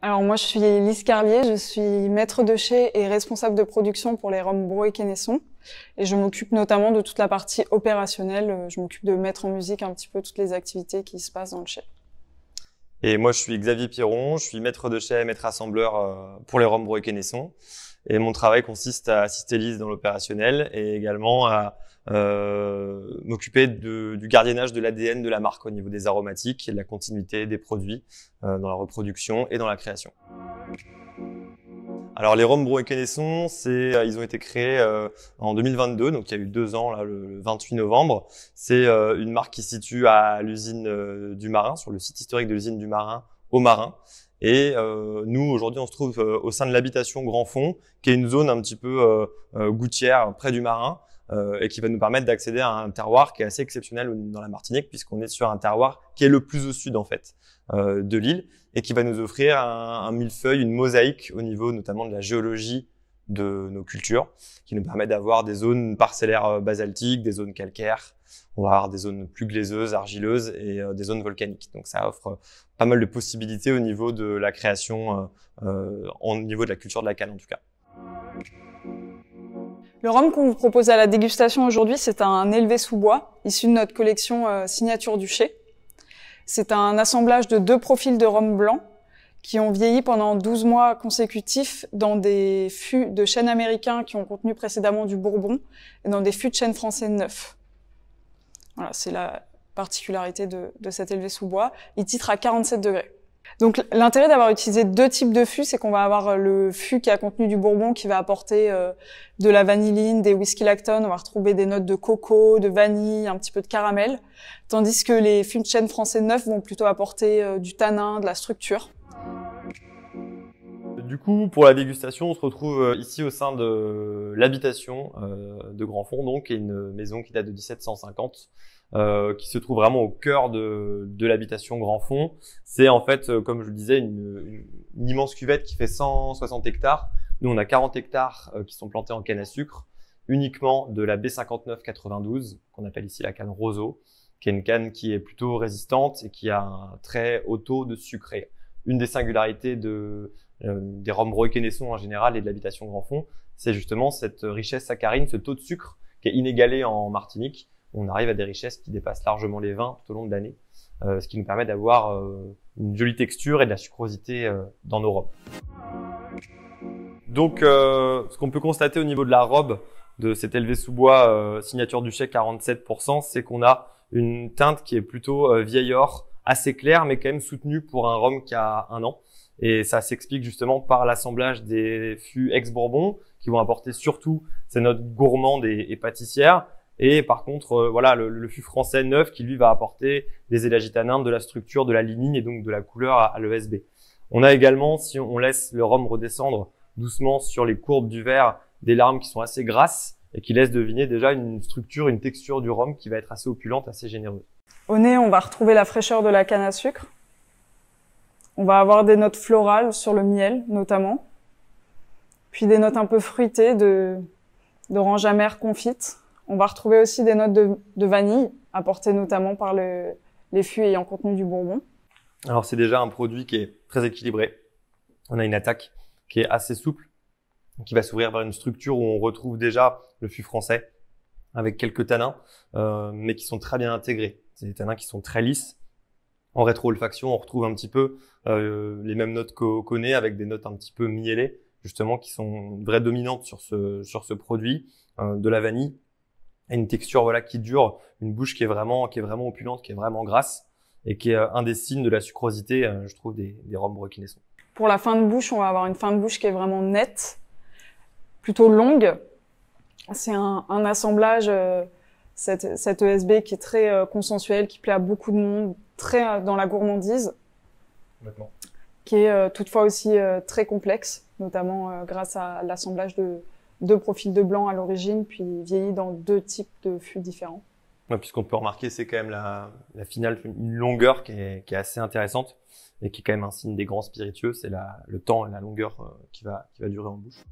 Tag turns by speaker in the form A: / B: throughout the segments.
A: Alors moi je suis Lise Carlier, je suis maître de chai et responsable de production pour les rhums Bro et Quénesson. Et je m'occupe notamment de toute la partie opérationnelle. Je m'occupe de mettre en musique un petit peu toutes les activités qui se passent dans le chai.
B: Et moi je suis Xavier Piron, je suis maître de chai et maître assembleur pour les rhums Bro et Quénesson. Et mon travail consiste à assister Lise dans l'opérationnel et également à m'occuper du gardiennage de l'ADN de la marque au niveau des aromatiques et de la continuité des produits dans la reproduction et dans la création. Alors les rhums Bro et Quénesson, ils ont été créés en 2022, donc il y a eu 2 ans, là, le 28 novembre. C'est une marque qui se situe à l'usine du Marin, sur le site historique de l'usine du Marin, au Marin. Et nous, aujourd'hui, on se trouve au sein de l'habitation Grand Fond, qui est une zone un petit peu gouttière près du Marin, et qui va nous permettre d'accéder à un terroir qui est assez exceptionnel dans la Martinique, puisqu'on est sur un terroir qui est le plus au sud en fait de l'île, et qui va nous offrir un millefeuille, une mosaïque au niveau notamment de la géologie de nos cultures, qui nous permet d'avoir des zones parcellaires basaltiques, des zones calcaires. On va avoir des zones plus glaiseuses, argileuses et des zones volcaniques. Donc ça offre pas mal de possibilités au niveau de la création, au niveau de la culture de la canne en tout cas.
A: Le rhum qu'on vous propose à la dégustation aujourd'hui, c'est un élevé sous bois, issu de notre collection Signature du Chai. C'est un assemblage de 2 profils de rhum blanc qui ont vieilli pendant 12 mois consécutifs dans des fûts de chêne américain qui ont contenu précédemment du bourbon et dans des fûts de chêne français neufs. Voilà, c'est la particularité de cet élevé sous bois. Il titre à 47 degrés. Donc l'intérêt d'avoir utilisé 2 types de fûts, c'est qu'on va avoir le fût qui a contenu du bourbon qui va apporter de la vanilline, des whisky lactone, on va retrouver des notes de coco, de vanille, un petit peu de caramel, tandis que les fûts de chêne français neufs vont plutôt apporter du tanin, de la structure.
B: Du coup, pour la dégustation, on se retrouve ici au sein de l'habitation de Grand Fond, donc, qui est une maison qui date de 1750. Qui se trouve vraiment au cœur de l'habitation Grand Fond. C'est en fait, comme je le disais, une immense cuvette qui fait 160 hectares. Nous, on a 40 hectares qui sont plantés en canne à sucre, uniquement de la B5992, qu'on appelle ici la canne roseau, qui est une canne qui est plutôt résistante et qui a un très haut taux de sucré. Une des singularités des rhums Bro et Quénesson en général et de l'habitation Grand Fond, c'est justement cette richesse saccharine, ce taux de sucre qui est inégalé en Martinique. On arrive à des richesses qui dépassent largement les 20 tout au long de l'année, ce qui nous permet d'avoir une jolie texture et de la sucrosité dans nos rhums. Donc, ce qu'on peut constater au niveau de la robe de cet élevé sous bois Signature du Chai 47%, c'est qu'on a une teinte qui est plutôt vieil or, assez claire, mais quand même soutenue pour un rhum qui a 1 an. Et ça s'explique justement par l'assemblage des fûts ex-Bourbon, qui vont apporter surtout ces notes gourmandes et pâtissières. Et par contre, voilà, le fût français neuf qui lui va apporter des élagitanins, de la structure, de la lignine et donc de la couleur à l'ESB. On a également, si on laisse le rhum redescendre doucement sur les courbes du verre, des larmes qui sont assez grasses et qui laissent deviner déjà une structure, une texture du rhum qui va être assez opulente, assez généreuse.
A: Au nez, on va retrouver la fraîcheur de la canne à sucre. On va avoir des notes florales sur le miel, notamment. Puis des notes un peu fruitées d'orange amère confite. On va retrouver aussi des notes de vanille, apportées notamment par les fûts ayant contenu du bourbon.
B: Alors c'est déjà un produit qui est très équilibré. On a une attaque qui est assez souple, qui va s'ouvrir vers une structure où on retrouve déjà le fût français, avec quelques tanins, mais qui sont très bien intégrés. C'est des tanins qui sont très lisses. En rétro-olfaction, on retrouve un petit peu les mêmes notes qu'au nez, avec des notes un petit peu miellées, justement, qui sont une vraie dominante sur ce produit, de la vanille. Et une texture voilà qui dure, une bouche qui est vraiment opulente, qui est vraiment grasse et qui est un des signes de la sucrosité, je trouve, des rhums Bro et Quénesson.
A: Pour la fin de bouche, on va avoir une fin de bouche qui est vraiment nette, plutôt longue. C'est un assemblage, cette ESB qui est très consensuel, qui plaît à beaucoup de monde, très dans la gourmandise,
B: Complètement.
A: qui est toutefois aussi très complexe, notamment grâce à l'assemblage de 2 profils de blanc à l'origine, puis vieilli dans 2 types de fûts différents.
B: Ouais, puisqu'on peut remarquer, c'est quand même la finale, une longueur qui est assez intéressante et qui est quand même un signe des grands spiritueux, c'est le temps et la longueur qui va durer en bouche.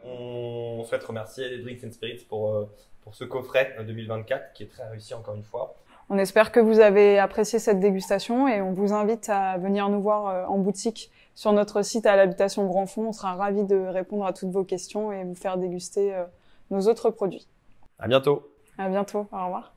B: On souhaite remercier les Drinks and Spirits pour ce coffret 2024 qui est très réussi encore une fois.
A: On espère que vous avez apprécié cette dégustation et on vous invite à venir nous voir en boutique sur notre site à l'habitation Grand Fond. On sera ravis de répondre à toutes vos questions et vous faire déguster nos autres produits.
B: À bientôt.
A: À bientôt. Au revoir.